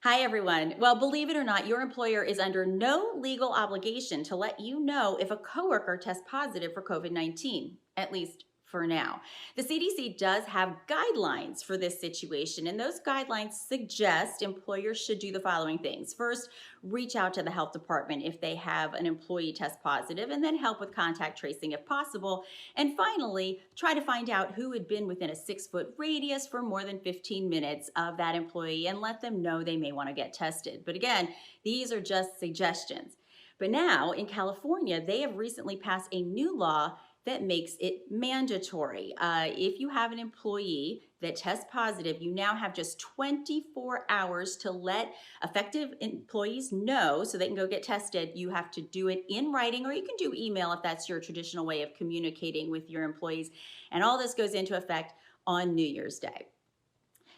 Hi, everyone. Well, believe it or not, your employer is under no legal obligation to let you know if a coworker tests positive for COVID-19, at least for now. The CDC does have guidelines for this situation, and those guidelines suggest employers should do the following things. First, reach out to the health department if they have an employee test positive, and then help with contact tracing if possible. And finally, try to find out who had been within a 6-foot radius for more than 15 minutes of that employee and let them know they may want to get tested. But again, these are just suggestions. But now in California, they have recently passed a new law that makes it mandatory. If you have an employee that tests positive, you now have just 24 hours to let affected employees know so they can go get tested. You have to do it in writing, or you can do email if that's your traditional way of communicating with your employees. And all this goes into effect on New Year's Day.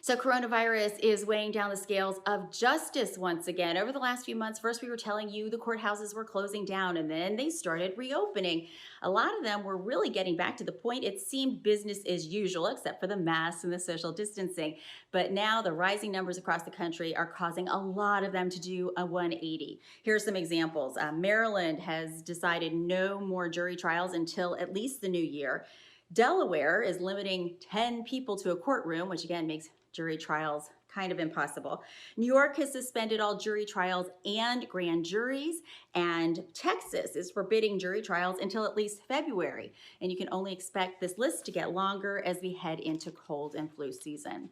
So coronavirus is weighing down the scales of justice once again. Over the last few months, first we were telling you the courthouses were closing down, and then they started reopening. A lot of them were really getting back to the point it seemed business as usual, except for the masks and the social distancing. But now the rising numbers across the country are causing a lot of them to do a 180. Here are some examples. Maryland has decided no more jury trials until at least the new year. Delaware is limiting 10 people to a courtroom, which again makes jury trials kind of impossible. New York has suspended all jury trials and grand juries, and Texas is forbidding jury trials until at least February. And you can only expect this list to get longer as we head into cold and flu season.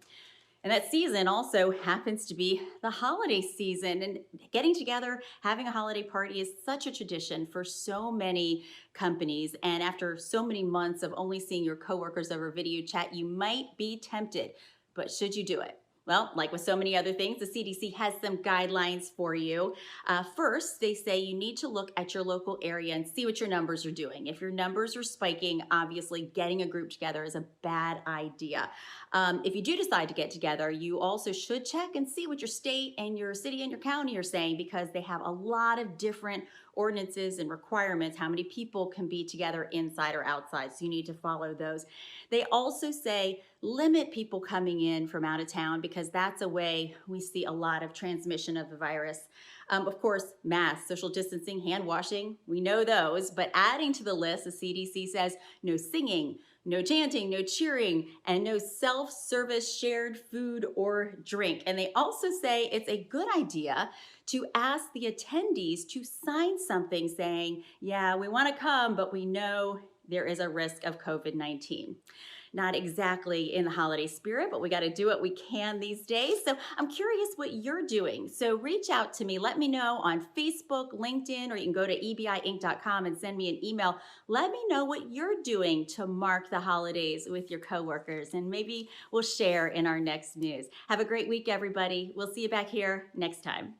And that season also happens to be the holiday season. And getting together, having a holiday party is such a tradition for so many companies. And after so many months of only seeing your coworkers over video chat, you might be tempted. But should you do it? Well, like with so many other things, the CDC has some guidelines for you. First, they say you need to look at your local area and see what your numbers are doing. If your numbers are spiking, obviously getting a group together is a bad idea. If you do decide to get together, you also should check and see what your state and your city and your county are saying, because they have a lot of different ordinances and requirements, how many people can be together inside or outside. So you need to follow those. They also say limit people coming in from out of town, because that's a way we see a lot of transmission of the virus. Of course, masks, social distancing, hand washing, we know those, but adding to the list, the CDC says no singing, no chanting, no cheering, and no self-service shared food or drink. And they also say it's a good idea to ask the attendees to sign something saying, yeah, we want to come, but we know there is a risk of COVID-19. Not exactly in the holiday spirit, but we got to do what we can these days. So I'm curious what you're doing. So reach out to me. Let me know on Facebook, LinkedIn, or you can go to ebiinc.com and send me an email. Let me know what you're doing to mark the holidays with your coworkers, and maybe we'll share in our next news. Have a great week, everybody. We'll see you back here next time.